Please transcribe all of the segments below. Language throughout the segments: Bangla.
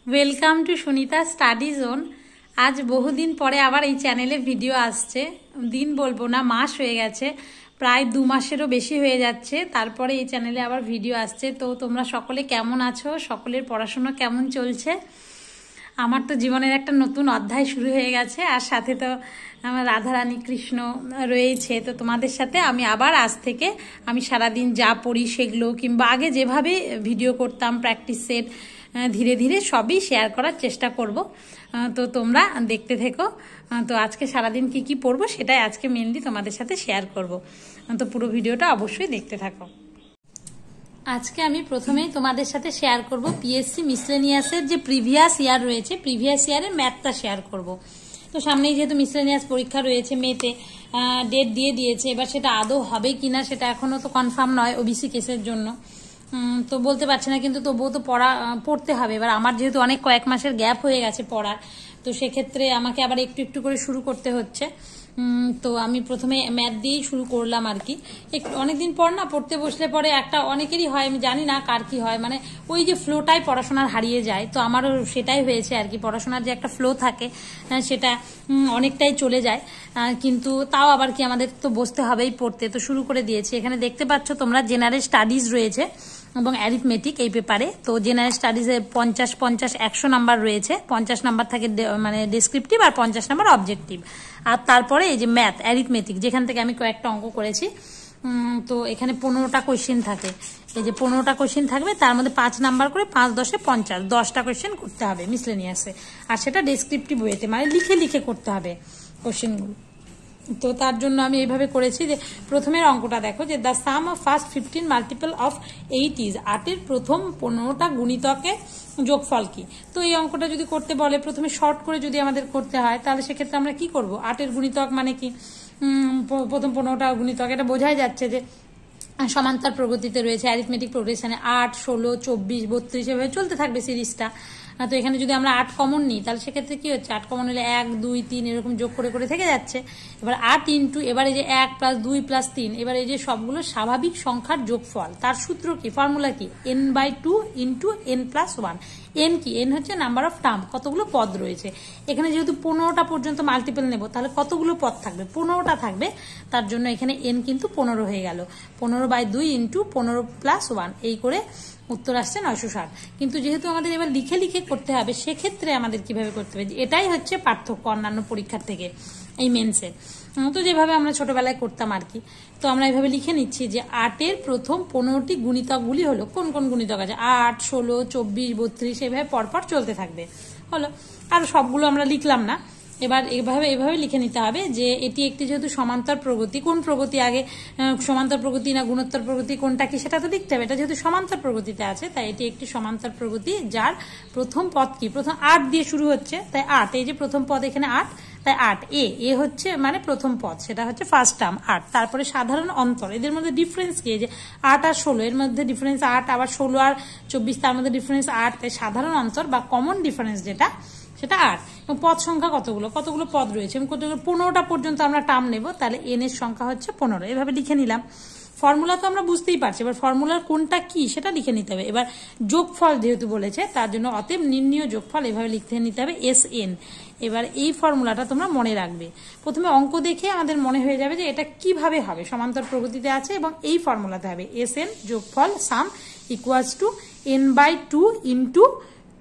Welcome to Sunita study zone. আজ বহুদিন পরে আবার এই চ্যানেলে ভিডিও আসছে। দিন বলবো না, মাস হয়ে গেছে, প্রায় 2 মাসেরও বেশি হয়ে যাচ্ছে। তারপরে এই চ্যানেলে আবার ভিডিও আসছে। তো তোমরা সকলে কেমন আছো? সকলের পড়াশোনা কেমন চলছে? আমার তো জীবনের একটা নতুন অধ্যায় শুরু হয়ে গেছে, আর সাথে তো আমার রাধারানী কৃষ্ণ রয়েছে। তো তোমাদের সাথে আমি আবার আজ থেকে আমি সারাদিন যা পড়ি সেগুলো, কিংবা আগে যেভাবে ভিডিও করতাম প্র্যাকটিস সেট, ধীরে ধীরে সবই শেয়ার করার চেষ্টা করব। তো তোমরা দেখতে থেকো। তো আজকে সারাদিন কি কি পড়বো সেটাই আজকে মেনলি তোমাদের সাথে শেয়ার করব। তো পুরো ভিডিওটা অবশ্যই দেখতে থাকো। আজকে আমি প্রথমেই তোমাদের সাথে শেয়ার করব পিএসসি মিসলেনিয়াসের যে প্রিভিয়াস ইয়ার রয়েছে, প্রিভিয়াস ইয়ারের ম্যাথটা শেয়ার করব। তো সামনেই যেহেতু মিসলেনিয়াস পরীক্ষা রয়েছে, মেতে ডেট দিয়ে দিয়েছে, এবার সেটা আদৌ হবে কিনা সেটা এখনো তো কনফার্ম নয় ওবিসি কেসের জন্য। তো বলতে পারছি না, কিন্তু তবুও তো পড়তে হবে। এবার আমার যেহেতু অনেক কয়েক মাসের গ্যাপ হয়ে গেছে পড়ার, তো সেক্ষেত্রে আমাকে আবার একটু একটু করে শুরু করতে হচ্ছে। তো আমি প্রথমে ম্যাথ দিয়েই শুরু করলাম আর কি। একটু অনেকদিন পর না পড়তে বসলে পরে একটা অনেকেরই হয়, আমি জানি না কার কি হয়, মানে ওই যে ফ্লোটাই পড়াশোনার হারিয়ে যায়। তো আমারও সেটাই হয়েছে আর কি। পড়াশোনার যে একটা ফ্লো থাকে সেটা অনেকটাই চলে যায়, কিন্তু তাও আবার কি আমাদের তো বসতে হবেই পড়তে। তো শুরু করে দিয়েছি। এখানে দেখতে পাচ্ছ তোমরা জেনারেল স্টাডিজ রয়েছে এবং অ্যারিথমেটিক এই পেপারে। তো জেনারেল স্টাডিজে 50-50-100 নাম্বার রয়েছে। 50 নাম্বার থাকে মানে ডেসক্রিপটিভ, আর 50 নাম্বার অবজেক্টিভ। আর তারপরে এই যে ম্যাথ অ্যারিথমেটিক, যেখান থেকে আমি কয়েকটা অঙ্ক করেছি। তো এখানে 15টা কোয়েশ্চেন থাকে। এই যে 15টা কোয়েশ্চেন থাকবে, তার মধ্যে 5 নাম্বার করে, 5-10-এ 50, 10টা কোয়েশ্চেন করতে হবে মিসলেনিয়াসে। আর সেটা ডেসক্রিপটিভ ওয়েতে, মানে লিখে লিখে করতে হবে কোয়েশ্চেনগুলো। তো তার জন্য আমি এইভাবে করেছি যে প্রথমের অঙ্কটা দেখো, যে the sum of first 15 multiple of 8 is, 8-এর প্রথম 15টা গুণিতকের যোগফল কি। তো এই অঙ্কটা যদি করতে বলে, প্রথমে শর্ট করে যদি আমাদের করতে হয়, তাহলে সেক্ষেত্রে আমরা কি করব? 8-এর গুণিতক মানে কি, প্রথম 15টা গুণিতক, এটা বোঝাই যাচ্ছে যে সমান্তর প্রগতিতে রয়েছে, অ্যারিথমেটিক প্রোগ্রেশনে 8, 16, 24, 32 এভাবে চলতে থাকবে সিরিজটা। তো এখানে যদি আমরা 8 কমন নিই, তাহলে সেক্ষেত্রে কি হচ্ছে, 8 কমন হলে 1, 2, 3 এরকম যোগ করে করে থেকে যাচ্ছে। এবার 8 ইন্টু, এবার এই যে 1 + 2 + 3, এবার এই যে সবগুলো স্বাভাবিক সংখ্যার যোগফল, তার সূত্র কি, ফর্মুলা কি, n/2 ইন্টু n+1। এন কি, এন হচ্ছে নাম্বার অফ টার্ম, কতগুলো পদ রয়েছে। এখানে যেহেতু 15টা পর্যন্ত মাল্টিপল নেব, তাহলে কতগুলো পদ থাকবে, 15টা থাকবে। তার জন্য এখানে এন কিন্তু 15 হয়ে গেল। 15/2 ইন্টু 15+1, এই করে উত্তর আসছে 960। কিন্তু যেহেতু আমাদের এবার লিখে লিখে করতে হবে, সেক্ষেত্রে আমাদের কিভাবে করতে হবে, এটাই হচ্ছে পার্থক্য অন্যান্য পরীক্ষার থেকে এই মেন্সের। তো যেভাবে আমরা ছোটবেলায় করতাম আর কি। তো আমরা এইভাবে লিখে নিচ্ছি যে 8-এর প্রথম 15টি গুণিতকগুলি হলো, কোন কোন গুণিতক আছে, 8, 16, 24, 32, এইভাবে পরপর চলতে থাকবে। হলো, আর সবগুলো আমরা লিখলাম না। এবার এভাবে লিখে নিতে হবে যে এটি একটি যেহেতু সমান্তর প্রগতি, কোন প্রগতি আগে, সমান্তর প্রগতি না গুণোত্তর প্রগতি, কোনটা কি সেটা তো লিখতে হবে। এটা যেহেতু সমান্তর প্রগতিতে আছে, তাই এটি একটি সমান্তর প্রগতি যার প্রথম পদ কি, প্রথম 8 দিয়ে শুরু হচ্ছে, তাই 8, এই যে প্রথম পদ এখানে 8, তাই 8 এ হচ্ছে মানে প্রথম পদ, সেটা হচ্ছে ফার্স্ট টার্ম 8। তারপরে সাধারণ অন্তর, এদের মধ্যে ডিফারেন্স কি, যে 8 আর 16 এর মধ্যে ডিফারেন্স 8, আবার 16 আর 24 তার মধ্যে ডিফারেন্স 8, তাই সাধারণ অন্তর বা কমন ডিফারেন্স যেটা, সেটা 8। এবং পদ সংখ্যা কতগুলো পদ রয়েছে, 15টা পর্যন্ত আমরা টার্ম নেব, তাহলে এন এর সংখ্যা হচ্ছে 15। এভাবে লিখে নিলাম। ফর্মুলা তো আমরা বুঝতেই পারছি, এবার ফর্মুলার কোনটা কি সেটা লিখে নিতে হবে। এবার যোগফল যেহেতু বলেছে, তার জন্য অতএব নির্ণীয় যোগফল এভাবে লিখে নিতে হবে, SN। এবার এই ফর্মুলাটা তোমরা মনে রাখবে। প্রথমে অঙ্ক দেখে আমাদের মনে হয়ে যাবে যে এটা কিভাবে হবে, সমান্তর প্রগতিতে আছে এবং এই ফর্মুলাতে হবে, SN যোগফল sum equals to n/2 into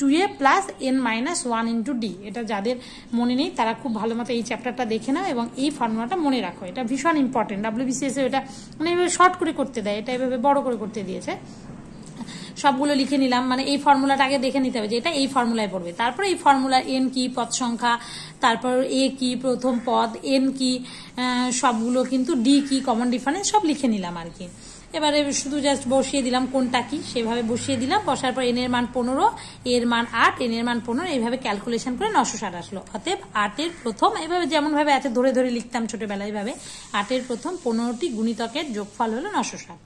2a + n-1 into d। এটা যাদের মনে নেই তারা খুব ভালো মতো এই চ্যাপ্টারটা দেখে নাও এবং এই ফর্মুলাটা মনে রাখো, এটা ভীষণ ইম্পর্টেন্ট। WBCS এটা মানে এভাবে শর্ট করে করতে দেয়, এটা এভাবে বড় করে করতে দিয়েছে। সবগুলো লিখে নিলাম, মানে এই ফর্মুলাটা আগে দেখে নিতে হবে যে এটা এই ফর্মুলায় পড়বে। তারপর এই ফর্মুলা এন কি, পদ সংখ্যা, তারপর এ কি প্রথম পদ, এন কি সবগুলো, কিন্তু ডি কি কমন ডিফারেন্স, সব লিখে নিলাম আর কি। এবারে শুধু জাস্ট বসিয়ে দিলাম কোনটা কি, সেভাবে বসিয়ে দিলাম। বসার পর এন এর মান 15, এর মান 8, এন এর মান 15, এইভাবে ক্যালকুলেশন করে 960 আসলো। অতএব 8-এর প্রথম, এইভাবে যেমন ভাবে আছে ধরে ধরে লিখতাম ছোটবেলায়, এইভাবে 8-এর প্রথম 15টি গুণিতকের যোগফল হলো 960।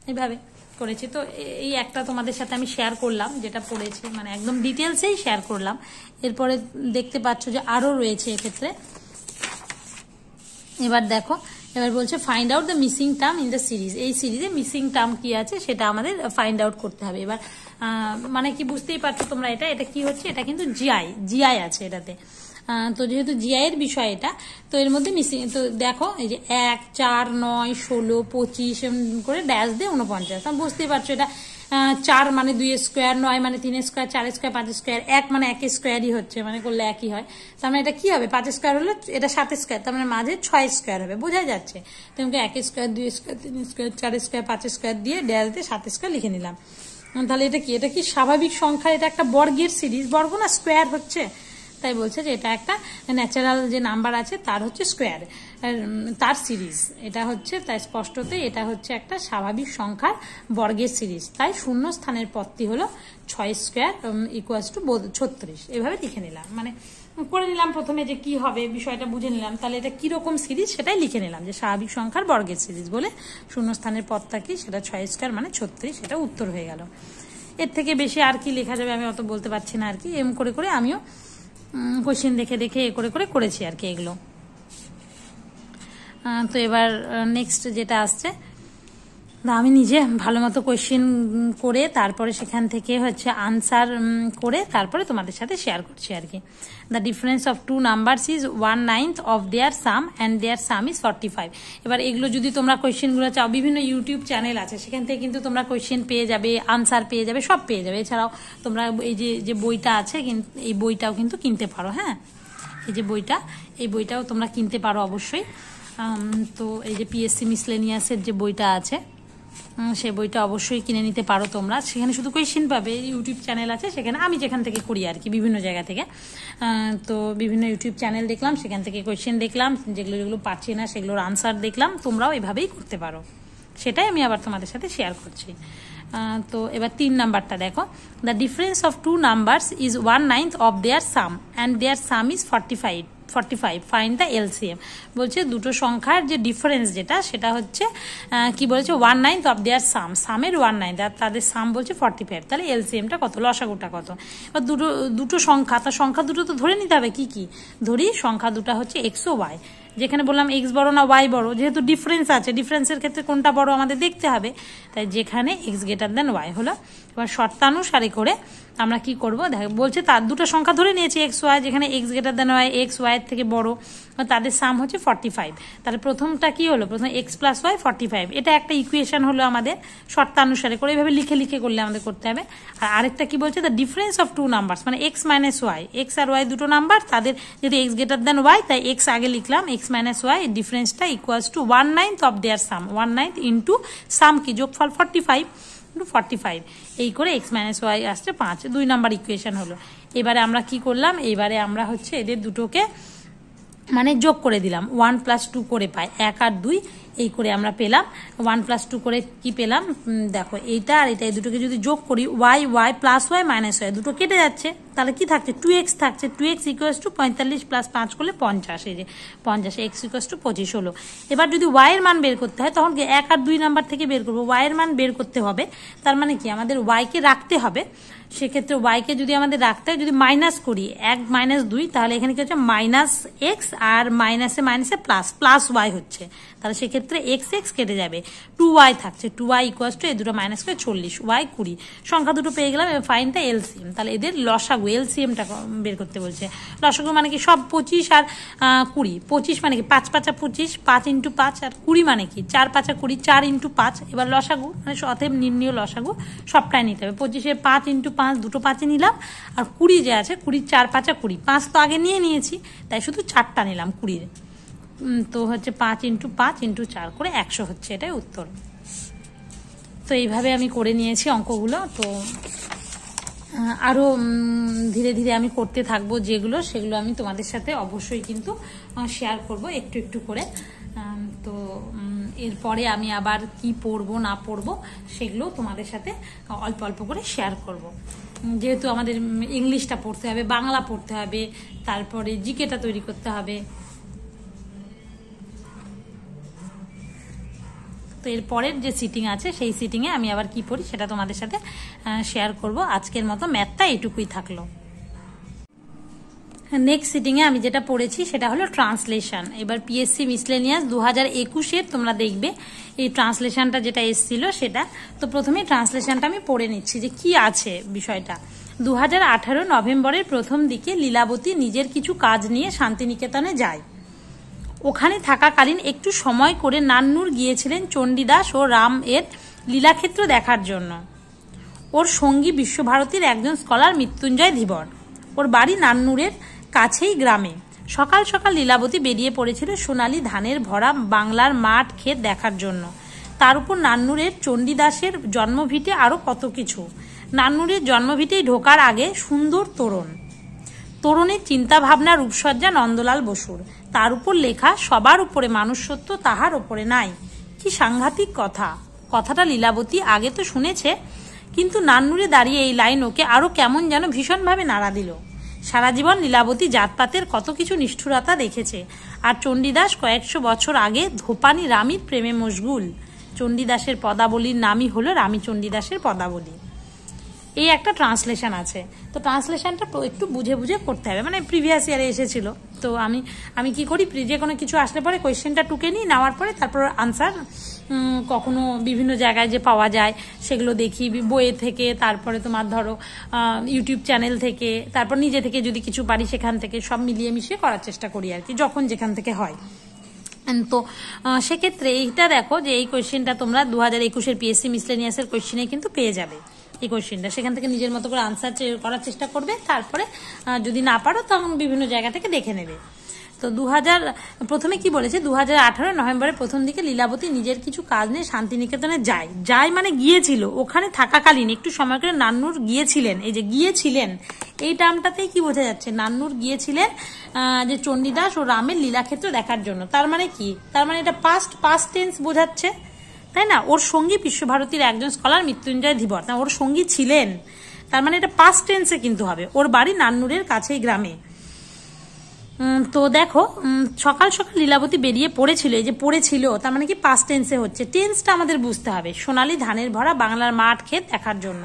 এইভাবে করেছি। তো এই একটা তোমাদের সাথে আমি শেয়ার করলাম, যেটা পড়েছি, মানে একদম ডিটেলসেই শেয়ার করলাম। এরপরে দেখতে পাচ্ছ যে আরো রয়েছে এক্ষেত্রে। এবার দেখো, এবার বলছে find out the missing term in the series. এই সিরিজে মিসিং টার্ম কি আছে সেটা আমাদের ফাইন্ড আউট করতে হবে। এবার মানে কি বুঝতেই পারছো তোমরা, এটা কি হচ্ছে, এটা কিন্তু জিআই আছে এটাতে। তো যেহেতু জিআই এর বিষয় এটা, তো এর মধ্যে মিসিং, তো দেখো এই যে 1, 4, 9, 16, 25 করে ড্যাশ দিয়ে 49, তুমি বুঝতেই পারছো এটা 4 মানে 2 স্কোয়ার, 9 মানে 3 স্কোয়ার, 4 স্কোয়ার 5 স্কোয়ার, 1 মানে 1 স্কোয়ারই হচ্ছে, মানে করলে একই হয়। তার মানে এটা কি হবে, 5 স্কোয়ার হলে এটা 7 স্কোয়ার, তার মানে মাঝে 6 স্কোয়ার হবে, বোঝাই যাচ্ছে। তোমাকে 1 square, 2 square, 3 square, 4 square, 5 square দিয়ে ড্যাশ দিয়ে 7 স্কোয়ার লিখে নিলাম। তাহলে এটা কি স্বাভাবিক সংখ্যা, এটা একটা বর্গের সিরিজ, বর্গ না স্কোয়ার হচ্ছে, তাই বলছে যে এটা একটা ন্যাচারাল যে নাম্বার আছে তার হচ্ছে স্কোয়ার, তার সিরিজ এটা হচ্ছে, তাই স্পষ্টতই এটা হচ্ছে একটা স্বাভাবিক সংখ্যার বর্গের সিরিজ। তাই শূন্য স্থানের পদটি হলো 6 স্কোয়ার ইকুয়ালস টু 36, এভাবে লিখে নিলাম, মানে করে নিলাম প্রথমে যে কি হবে বিষয়টা বুঝে নিলাম। তাহলে এটা কিরকম সিরিজ সেটাই লিখে নিলাম, যে স্বাভাবিক সংখ্যার বর্গের সিরিজ বলে শূন্য স্থানের পদটা কি, সেটা 6 স্কোয়ার মানে 36, এটা উত্তর হয়ে গেল। এর থেকে বেশি আর কি লেখা যাবে আমি অত বলতে পারছি না আর কি, এম করে করে আমিও কোশ্চেন দেখে দেখে এ করে করে করেছি আর কি এগুলো। তো এবার নেক্সট যেটা আসছে, আমি নিজে ভালো মতো কোয়েশ্চেন করে তারপরে সেখান থেকে হচ্ছে আনসার করে তারপরে তোমাদের সাথে শেয়ার করছি আর কি। The difference of two numbers is 1/9 of their sum and their sum is 45। এবার এগুলো যদি তোমরা কোয়েশ্চেনগুলো চাও, বিভিন্ন ইউটিউব চ্যানেল আছে, সেখান থেকে কিন্তু তোমরা কোয়েশ্চেন পেয়ে যাবে, আনসার পেয়ে যাবে, সব পেয়ে যাবে। এছাড়াও তোমরা এই যে বইটা আছে, এই বইটাও কিন্তু কিনতে পারো। হ্যাঁ, এই যে বইটা, এই বইটাও তোমরা কিনতে পারো অবশ্যই। তো এই যে পিএসসি মিসলেনিয়াসের যে বইটা আছে, সেই বইটা অবশ্যই কিনে নিতে পারো তোমরা। সেখানে শুধু কোয়েশ্চেন পাবে, ইউটিউব চ্যানেল আছে সেখানে, আমি যেখান থেকে করি আর কি বিভিন্ন জায়গা থেকে, তো বিভিন্ন ইউটিউব চ্যানেল দেখলাম, সেখান থেকে কোয়েশ্চেন দেখলাম, যেগুলো পারছি না সেগুলোর আনসার দেখলাম, তোমরাও এভাবেই করতে পারো, সেটাই আমি আবার তোমাদের সাথে শেয়ার করছি। তো এবার 3 নাম্বারটা দেখো, the difference of two numbers is 1/9 of their sum and their sum is 45, find the LCM. বলছে দুটো সংখ্যার যে ডিফারেন্স যেটা, সেটা হচ্ছে কি বলেছে, 1/9 অফ দেয়ার সামের 1/9, তাদের সাম বলছে 45, তাহলে এলসিএমটা কত, লসাগুটা কত। এবার দুটো সংখ্যা, তার সংখ্যা দুটো তো ধরে নিতে হবে, কি কি ধরি, সংখ্যা দুটা হচ্ছে এক্স ও ওয়াই। যেখানে বললাম এক্স বড় না ওয়াই বড়, যেহেতু ডিফারেন্স আছে, ডিফারেন্সের ক্ষেত্রে কোনটা বড় আমাদের দেখতে হবে, তাই যেখানে এক্স গ্রেটার দেন ওয়াই হলো। এবার শর্তানুসারে করে আমরা কি করবো, বলছে তার দুটো সংখ্যা ধরে নিয়েছি এক্স ওয়াই, যেখানে X greater than Y, X Y এর থেকে বড়, তাদের সাম হচ্ছে 45। তাহলে প্রথমটা কি হলো, প্রথম এক্স প্লাস ওয়াই 45, এটা একটা ইকুয়েশন হলো আমাদের শর্তানুসারে করে, এইভাবে লিখে লিখে করলে আমাদের করতে হবে। আর আরেকটা কি বলছে, the difference of two numbers, মানে এক্স মাইনাস ওয়াই, এক্স আর ওয়াই দুটো নাম্বার, তাদের যদি এক্স গ্রেটার দেন ওয়াই, তাই এক্স আগে লিখলাম, এক্স মাইনাস ওয়াই ডিফারেন্সটা equals to 1/9 of their sum, 1/9 into sum কি যোগফল 45 ইন্টু 45, এই করে এক্স মাইনাস ওয়াই আসছে 5, 2 নাম্বার ইকুয়েশন হলো। এবারে আমরা কি করলাম, এবারে আমরা হচ্ছে এদের দুটোকে মানে যোগ করে দিলাম, 1 + 2 করে পাই, 1 আর 2 এই করে আমরা পেলাম 1 + 2 করে কি পেলাম, দেখো এইটা আর এটা, এই দুটোকে যদি যোগ করি, Y Y plus Y minus Y দুটো কেটে যাচ্ছে, তাহলে কি থাকছে, 2x থাকছে, 2x = 45 + 5 করলে 50, এই যে 50, x = 25 হলো। এবার যদি y এর মান বের করতে হয়, তখন 1 আর 2 নাম্বার থেকে বের করবো, y এর মান বের করতে হবে, তার মানে কি আমাদের y কে রাখতে হবে, সেক্ষেত্রে y কে যদি আমাদের রাখতে হয়, যদি মাইনাস করি 1 - 2, তাহলে এখানে কি হচ্ছে -x আর মাইনাসে মাইনাসে প্লাস y হচ্ছে, তাহলে সেক্ষেত্রে x কেটে যাবে, 2y থাকছে, 2y = এই দুটো মাইনাস করে 40, y 20, সংখ্যা দুটো পেয়ে গেলাম। এবার ফাইন্ড দ্য এলসিএম, তাহলে এদের লসাগু, এলসিএমটা বের করতে বলছে। লসাগু মানে কি, সব 25 আর 20, 25 মানে কি 5 × 5 = 25, 5 × 5, আর 20 মানে কি 4 × 5 = 20, 4 × 5। এবার লসাগু মানে অতএব নির্ণীয় লসাগু সবটাই নিতে হবে, 25-এর 5 × 5 দুটো 5 নিলাম, আর 20 যে আছে 20 4 × 5 = 20, 5 তো আগে নিয়ে নিয়েছি, তাই শুধু 4টা নিলাম 20, তো হচ্ছে 5 × 5 × 4 করে 100 হচ্ছে, এটাই উত্তর। তো এইভাবে আমি করে নিয়েছি অঙ্কগুলো। তো আরও ধীরে ধীরে আমি করতে থাকবো, সেগুলো আমি তোমাদের সাথে অবশ্যই কিন্তু শেয়ার করব একটু একটু করে। তো এরপরে আমি আবার কি পড়বো না পড়বো সেগুলো তোমাদের সাথে অল্প অল্প করে শেয়ার করব। যেহেতু আমাদের ইংলিশটা পড়তে হবে, বাংলা পড়তে হবে, তারপরে জিকেটা তৈরি করতে হবে। তো এর পরের যে সিটিং আছে, সেই সিটিংয়ে আমি আবার কি পড়ি সেটা তোমাদের সাথে শেয়ার করব। আজকের মতো ম্যাথটা এইটুকুই থাকলো। নেক্সট সিটিংয়ে আমি যেটা পড়েছি সেটা হলো ট্রান্সলেশন। এবার পিএসসি মিসলেনিয়াস 2021-এর তোমরা দেখবে এই ট্রান্সলেশনটা যেটা এসেছিল সেটা। তো প্রথমে ট্রান্সলেশনটা আমি পড়ে নিচ্ছি যে কি আছে বিষয়টা। 2018 নভেম্বরের প্রথম দিকে লীলাবতী নিজের কিছু কাজ নিয়ে শান্তিনিকেতনে যায়। ওখানে থাকাকালীন একটু সময় করে নান্নুর গিয়েছিলেন চণ্ডীদাস ও রাম এর লীলাক্ষেত্র দেখার জন্য। ওর সঙ্গী বিশ্বভারতীর একজন স্কলার মৃত্যুঞ্জয় ধীবর। ওর বাড়ি নান্নুরের কাছেই গ্রামে। সকাল সকাল লীলাবতী বেরিয়ে পড়েছিল সোনালী ধানের ভরা বাংলার মাঠ ক্ষেত দেখার জন্য। তার উপর নান্নুরের চণ্ডীদাসের জন্মভিটে আরো কত কিছু। নান্নুরের জন্মভিটেই ঢোকার আগে সুন্দর তোরণ। তোরণের চিন্তা ভাবনা রূপসজ্জা নন্দলাল বসুর। তার উপর লেখা সবার উপরে মানুষত্ব তাহার উপরে নাই। কি সাংঘাতিক কথা। কথাটা লীলাবতী আগে তো শুনেছে, কিন্তু নান্নুরে দাঁড়িয়ে এই লাইন ওকে আরো কেমন যেন ভীষণভাবে নাড়া দিল। সারা জীবন লীলাবতী জাতপাতের কত কিছু নিষ্ঠুরতা দেখেছে, আর চণ্ডীদাস কয়েকশো বছর আগে ধোপানি রামীর প্রেমে মশগুল। চণ্ডীদাসের পদাবলীর নামই হলো রামী চণ্ডীদাসের পদাবলী। এই একটা ট্রান্সলেশন আছে। তো ট্রান্সলেশনটা একটু বুঝে বুঝে করতে হবে, মানে প্রিভিয়াস ইয়ারে এসেছিল। তো আমি কি করি, যে কোনো কিছু আসলে পরে কোয়েশ্চেনটা টুকে নিই, নেওয়ার পরে তারপর আনসার কখনো বিভিন্ন জায়গায় যে পাওয়া যায় সেগুলো দেখি, বইয়ে থেকে, তারপরে তোমার ধরো ইউটিউব চ্যানেল থেকে, তারপর নিজে থেকে যদি কিছু পারি সেখান থেকে সব মিলিয়ে মিশিয়ে করার চেষ্টা করি আর কি, যখন যেখান থেকে হয়। তো সেক্ষেত্রে এইটা দেখো যে এই কোয়েশ্চেনটা তোমরা 2021-এর পিএসসি মিসলেনিয়াসের কোয়েশ্চেনে কিন্তু পেয়ে যাবে এই কোয়েশ্চেনটা। সেখান থেকে নিজের মতো করে আনসার করার চেষ্টা করবে, তারপরে যদি না পারো তখন বিভিন্ন জায়গা থেকে দেখে নেবে। তো প্রথমে কি বলেছে, 2018 নভেম্বরের প্রথম দিকে লীলাবতী নিজের কিছু কাজ নিয়ে শান্তিনিকেতনে যায় মানে গিয়েছিল। ওখানে থাকাকালীন একটু সময় করে নান্নুর গিয়েছিলেন। এই যে গিয়েছিলেন এই টার্মটাতেই কি বোঝা যাচ্ছে, নান্নুর গিয়েছিলেন যে চণ্ডীদাস ও রামের লীলাক্ষেত্র দেখার জন্য। তার মানে কি, তার মানে এটা পাস্ট টেন্স বোঝাচ্ছে, তাই না? ওর সঙ্গী বিশ্বভারতীর একজন স্কলার মৃত্যুঞ্জয় ধীবর, ওর সঙ্গী ছিলেন, তার মানে এটা পাস্ট টেন্সে কিন্তু হবে। ওর বাড়ি নান্নুরের কাছেই গ্রামে। তো দেখো সকাল সকাল লীলাবতী বেরিয়ে পড়েছিল, এই যে পড়েছিল তার মানে কি পাস্ট টেন্সে হচ্ছে। টেন্সটা আমাদের বুঝতে হবে। সোনালী ধানের ভরা বাংলার মাঠ ক্ষেত দেখার জন্য।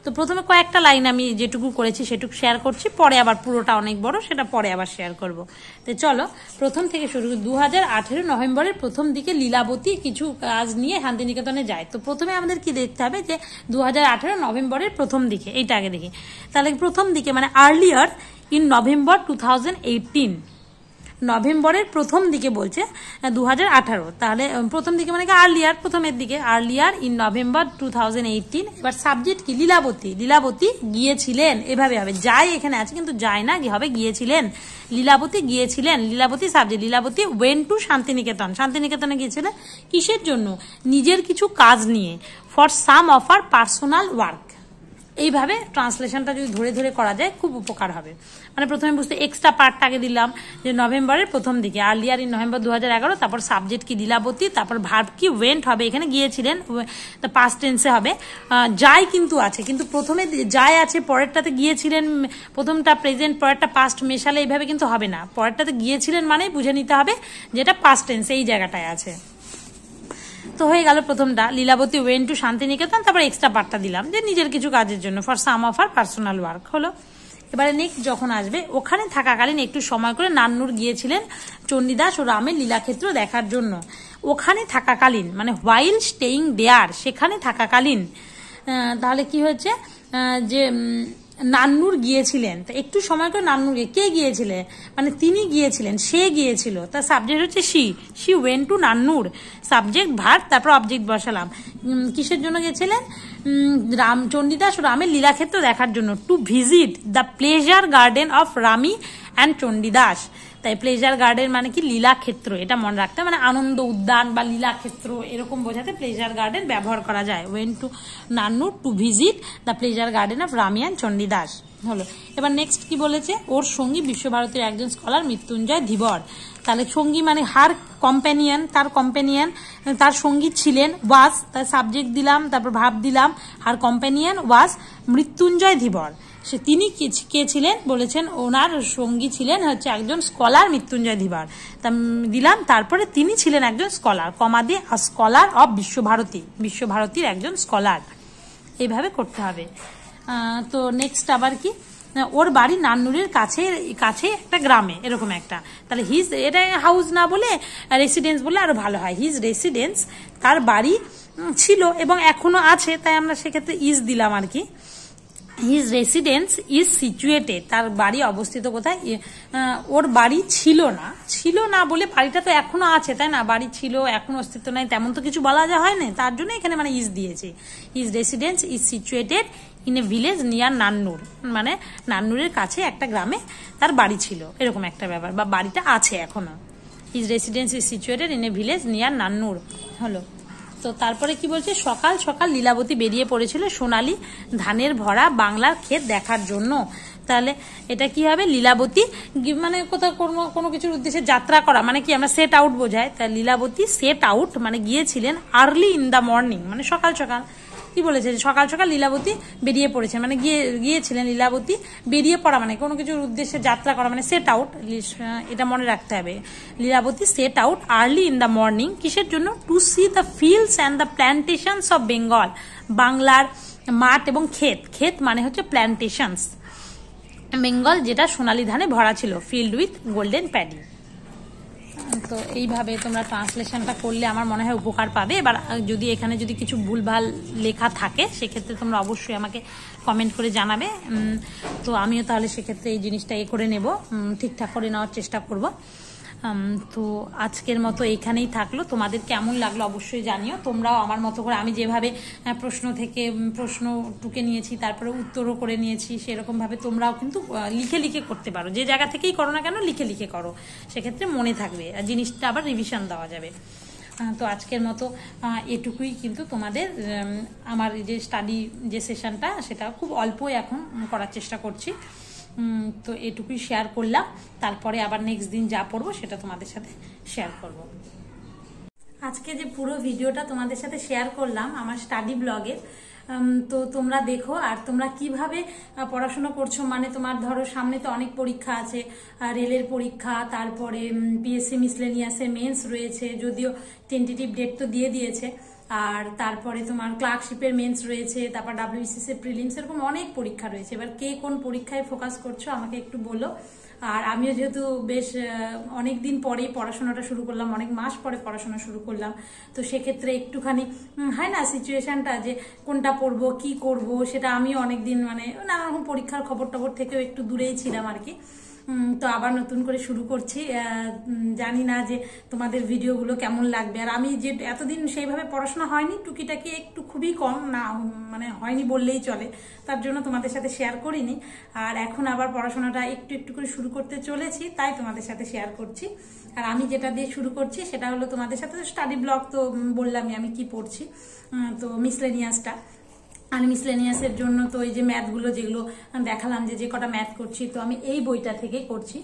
তো প্রথমে কয়েকটা লাইন আমি যেটুকু করেছি সেটুকু শেয়ার করছি, পরে আবার পুরোটা অনেক বড়, সেটা পরে আবার শেয়ার করব। তো চলো প্রথম থেকে শুরু। 2018 নভেম্বরের প্রথম দিকে লীলাবতী কিছু কাজ নিয়ে শান্তিনিকেতনে যায়। তো প্রথমে আমাদের কি দেখতে হবে যে 2018 নভেম্বরের প্রথম দিকে, এইটা আগে দেখি। তাহলে প্রথম দিকে মানে আর্লিয়ার ইন নভেম্বর 2018, নভেম্বরের প্রথম দিকে বলছে 2018। তাহলে প্রথম দিকে মানে কি আর্লিয়ার, প্রথমের দিকে, আর্লিয়ার ইন নভেম্বর 2018। এবার সাবজেক্ট কি, লীলাবতী গিয়েছিলেন, এভাবে হবে। যায় এখানে আছে কিন্তু যায় না, হবে গিয়েছিলেন। লীলাবতী গিয়েছিলেন, Lilabati subject. Lilabati went to শান্তিনিকেতনে গিয়েছিলেন কিসের জন্য, নিজের কিছু কাজ নিয়ে, for some of our personal work. এইভাবে ট্রান্সলেশনটা যদি ধরে ধরে করা যায় খুব উপকার হবে। মানে প্রথমে বুঝতে এক্সট্রা পার্টটা আগে দিলাম যে নভেম্বরের প্রথম দিকে, আর্লিয়ার ইন নভেম্বর 2011, তারপর সাবজেক্ট কি লীলাবতী, তারপর ভার্ব কি ওয়েন্ট হবে, এখানে গিয়েছিলেন পাস্ট টেন্সে হবে। যায় কিন্তু আছে, কিন্তু প্রথমে যায় আছে, পরেরটাতে গিয়েছিলেন, প্রথমটা প্রেজেন্ট পরেরটা পাস্ট মেশালে এইভাবে কিন্তু হবে না। পরেরটাতে গিয়েছিলেন মানে বুঝে নিতে হবে যেটা পাস্ট টেন্স এই জায়গাটায় আছে। তো হয়ে গেল প্রথমটা, লীলাবতী ওয়েন টু শান্তিনিকেতন, তারপর এক্সট্রা পার্টটা দিলাম যে নিজের কিছু কাজের জন্য, for some of our personal work হলো। এবারে নেক্সট যখন আসবে, ওখানে থাকাকালীন একটু সময় করে নান্নুর গিয়েছিলেন চণ্ডীদাস ও রামের লীলাক্ষেত্র দেখার জন্য। ওখানে থাকাকালীন মানে হোয়াইল স্টেইং দেয়ার, সেখানে থাকাকালীন। তাহলে কি হয়েছে যে নান্নুর গিয়েছিলেন, তো একটু সময় করে নান্নুর কে গিয়েছিলেন মানে তিনি গিয়েছিলেন, সে গিয়েছিল, তার সাবজেক্ট হচ্ছে she when to নান্নুর, subject verb, তারপর অবজেক্ট বসালাম। কিসের জন্য গেছিলেন, চণ্ডীদাস ও রামের লীলাক্ষেত্র দেখার জন্য, to visit the pleasure garden of Rami and Chandidas. তাই প্লেজার গার্ডেন মানে কি, লীলাক্ষেত্র, এটা মনে রাখতে, মানে আনন্দ উদ্যান বা লীলাক্ষেত্র এরকম বোঝাতে প্লেজার গার্ডেন ব্যবহার করা যায়। Went to Nanoor to visit the pleasure garden of Rami and Chandidas হলো। এবার নেক্সট কি বলেছে, ওর সঙ্গী বিশ্বভারতীর একজন স্কলার মৃত্যুঞ্জয় ধীবর। তাহলে সঙ্গী মানে হার কম্প্যানিয়ন, তার সঙ্গী ছিলেন, ওয়াজ, তার সাবজেক্ট দিলাম, তারপর ভাব দিলাম, হার কম্প্যানিয়ন ওয়াজ মৃত্যুঞ্জয় ধীবর। তিনি কে ছিলেন বলেছেন, ওনার সঙ্গী ছিলেন হচ্ছে একজন স্কলার মৃত্যুঞ্জয় ধীবর দিলাম, তারপরে তিনি ছিলেন একজন স্কলার, কমা দিয়ে স্কলার অফ বিশ্বভারতীর একজন স্কলার। এইভাবে করতে হবে। তো নেক্সট আবার কি, ওর বাড়ি নান্নুরের কাছে কাছে একটা গ্রামে, এরকম একটা। তাহলে হিজ, এটা হাউস না বলে রেসিডেন্স বলে আরো ভালো হয়। হিজ রেসিডেন্স, তার বাড়ি ছিল এবং এখনো আছে, তাই আমরা সেক্ষেত্রে ইজ দিলাম আর কি। হিজ রেসিডেন্স ইজ সিচুয়েটেড, তার বাড়ি অবস্থিত কোথায়? ওর বাড়ি ছিল না বলে বাড়িটা তো এখনো আছে, তাই না? বাড়ি ছিল, এখনো অস্তিত্ব নাই, তেমন তো কিছু বলা যায় হয় না, তার জন্য এখানে মানে ইজ দিয়েছি। His residence is situated in a village near Nannur, মানে নান্নুরের কাছে একটা গ্রামে তার বাড়ি ছিল, এরকম একটা ব্যাপার, বা বাড়িটা আছে এখনো। His residence is situated in a village near Nannur হলো। তো তারপরে কি বলছে, সকাল সকাল লীলাবতী বেরিয়ে পড়েছিল সোনালী ধানের ভরা বাংলার ক্ষেত দেখার জন্য। তাহলে এটা কি হবে? লীলাবতী মানে কোথাও কোনো কিছুর উদ্দেশ্যে যাত্রা করা, মানে কি আমরা সেট আউট বোঝায়। তা লীলাবতী সেট আউট মানে গিয়েছিলেন আর্লি ইন দ্য মর্নিং, মানে সকাল সকাল। কি বলেছে? সকাল সকাল লীলাবতী বেরিয়ে পড়েছে, মানে গিয়েছিলেন লীলাবতী। বেরিয়ে পড়া মানে কোনো কিছুর উদ্দেশ্যে যাত্রা করা, মানে সেট আউট, এটা মনে রাখতে হবে। Lilavati set out early in the morning, কিসের জন্য? To see the fields and the plantations of Bengal, বাংলার মাঠ এবং ক্ষেত। ক্ষেত মানে হচ্ছে প্ল্যান্টেশনস, বেঙ্গল যেটা সোনালী ধানে ভরা ছিল, ফিল্ড উইথ গোল্ডেন প্যাডি। তো এইভাবে তোমরা ট্রান্সলেশনটা করলে আমার মনে হয় উপকার পাবে। এবার যদি এখানে যদি কিছু ভুলভাল লেখা থাকে সেক্ষেত্রে তোমরা অবশ্যই আমাকে কমেন্ট করে জানাবে। তো আমিও তাহলে সেক্ষেত্রে এই জিনিসটা করে নেব, ঠিকঠাক করে নেওয়ার চেষ্টা করব। তো আজকের মতো এইখানেই থাকলো। তোমাদের কেমন লাগলো অবশ্যই জানিও। তোমরাও আমার মতো করে, আমি যেভাবে প্রশ্ন থেকে প্রশ্ন টুকে নিয়েছি, তারপরে উত্তরও করে নিয়েছি, সেরকম ভাবে তোমরাও কিন্তু লিখে লিখে করতে পারো। যে জায়গা থেকেই করো না কেন লিখে লিখে করো, সেক্ষেত্রে মনে থাকবে আর জিনিসটা আবার রিভিশন দেওয়া যাবে। তো আজকের মতো এটুকুই। কিন্তু তোমাদের আমার যে স্টাডি যে সেশনটা, সেটা খুব অল্পই এখন করার চেষ্টা করছি। তো এটুকুই শেয়ার করলাম। তারপরে আবার নেক্সট দিন যা পড়বো সেটা তোমাদের সাথে শেয়ার করব। আজকে যে পুরো ভিডিওটা তোমাদের সাথে শেয়ার করলাম আমার স্টাডি ব্লগের, তো তোমরা দেখো। আর তোমরা কিভাবে পড়াশোনা করছো, মানে তোমার ধরো সামনে তো অনেক পরীক্ষা আছে, রেলের পরীক্ষা, তারপরে পিএসসি মিসলেনিয়াসে মেন্স রয়েছে, যদিও টেন্টেটিভ ডেট তো দিয়ে দিয়েছে, আর তারপরে তোমার ক্লার্কশিপের মেন্স রয়েছে, তারপর ডাব্লিউবিসিএস প্রিলিমস, এরকম অনেক পরীক্ষা রয়েছে। এবার কে কোন পরীক্ষায় ফোকাস করছো আমাকে একটু বলো। আর আমিও যেহেতু বেশ অনেক দিন পরেই পড়াশোনাটা শুরু করলাম, অনেক মাস পরে পড়াশোনা শুরু করলাম, তো সেক্ষেত্রে একটুখানি হয় না সিচুয়েশনটা, যে কোনটা পড়বো কি করব, সেটা আমিও অনেকদিন মানে নানা রকম পরীক্ষার খবর টবর থেকেও একটু দূরেই ছিলাম আর কি। তো আবার নতুন করে শুরু করছি। জানি না যে তোমাদের ভিডিওগুলো কেমন লাগবে। আর আমি যে এতদিন সেইভাবে পড়াশোনা হয়নি, টুকিটাকি একটু খুবই কম, না মানে হয়নি বললেই চলে, তার জন্য তোমাদের সাথে শেয়ার করিনি। আর এখন আবার পড়াশোনাটা একটু একটু করে শুরু করতে চলেছি, তাই তোমাদের সাথে শেয়ার করছি। আর আমি যেটা দিয়ে শুরু করছি সেটা হলো তোমাদের সাথে স্টাডি ব্লগ, তো বললামই আমি কি পড়ছি। তো মিসলেনিয়াসটা, আর মিসলেনিয়াসের জন্য তো এই যে ম্যাথগুলো যেগুলো দেখালাম, যে কটা ম্যাথ করছি, তো আমি এই বইটা থেকে করছি।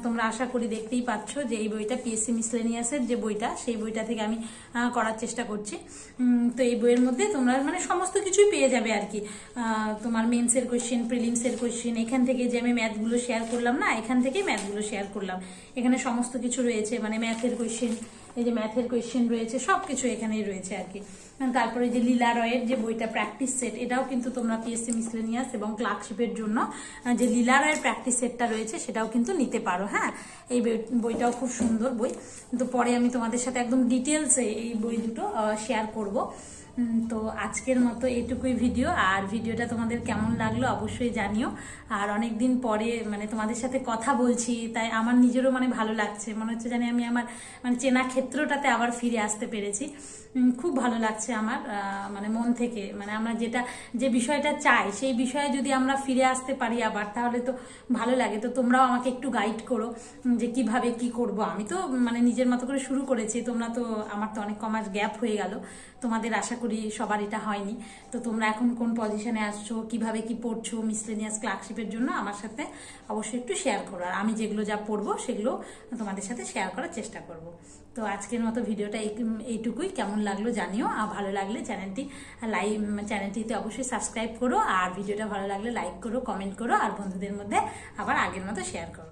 তোমরা আশা করি দেখতেই পাচ্ছ যে এই বইটা পিএসসি মিসলেনিয়াসের যে বইটা, সেই বইটা থেকে আমি করার চেষ্টা করছি। তো এই বইয়ের মধ্যে তোমরা মানে সমস্ত কিছুই পেয়ে যাবে আর কি। তোমার মেন্সের কোয়েশ্চেন, প্রিলিমসের কোয়েশ্চেন, এখান থেকে যে আমি ম্যাথগুলো শেয়ার করলাম না, এখান থেকেই ম্যাথগুলো শেয়ার করলাম। এখানে সমস্ত কিছু রয়েছে, মানে ম্যাথের কোয়েশ্চেন, এই যে ম্যাথের কোয়েশ্চেন রয়েছে, সবকিছু এখানেই রয়েছে আর কি। তারপরে যে লীলা রয়ের যে বইটা প্র্যাকটিস সেট, এটাও কিন্তু তোমরা পিএসসি মিসলেনিয়াস এবং ক্লার্কশিপের জন্য যে লীলা রয়ের প্র্যাকটিস সেটটা রয়েছে সেটাও কিন্তু নিতে পারো। হ্যাঁ, এই বইটাও খুব সুন্দর বই। তো পরে আমি তোমাদের সাথে একদম ডিটেলসে এই বই দুটো শেয়ার করব। তো আজকের মতো এটুকুই ভিডিও। আর ভিডিওটা তোমাদের কেমন লাগলো অবশ্যই জানিও। আর অনেকদিন পরে মানে তোমাদের সাথে কথা বলছি, তাই আমার নিজেরও মানে ভালো লাগছে, মনে হচ্ছে জানি আমি আমার মানে চেনা ক্ষেত্রটাতে আবার ফিরে আসতে পেরেছি। খুব ভালো লাগছে আমার, মানে মন থেকে, মানে আমরা যে বিষয়টা চাই সেই বিষয়ে যদি আমরা ফিরে আসতে পারি আবার, তাহলে তো ভালো লাগে। তো তোমরাও আমাকে একটু গাইড করো যে কিভাবে কি করব। আমি তো মানে নিজের মতো করে শুরু করেছি, তোমরা তো, আমার তো অনেক কমাস গ্যাপ হয়ে গেল, তোমাদের আশা করি সবার এটা হয়নি। তো তোমরা এখন কোন পজিশনে আসছো, কিভাবে কি পড়ছো মিসলেনিয়াস ক্লার্কশিপের জন্য আমার সাথে অবশ্যই একটু শেয়ার করো। আর আমি যেগুলো যা পড়বো সেগুলো তোমাদের সাথে শেয়ার করার চেষ্টা করব। তো আজকের মতো ভিডিওটা এইটুকুই। কেমন লাগলো জানিও, আর ভালো লাগলে চ্যানেলটিতে অবশ্যই সাবস্ক্রাইব করো। আর ভিডিওটা ভালো লাগলে লাইক করো, কমেন্ট করো, আর বন্ধুদের মধ্যে আবার আগের মতো শেয়ার করো।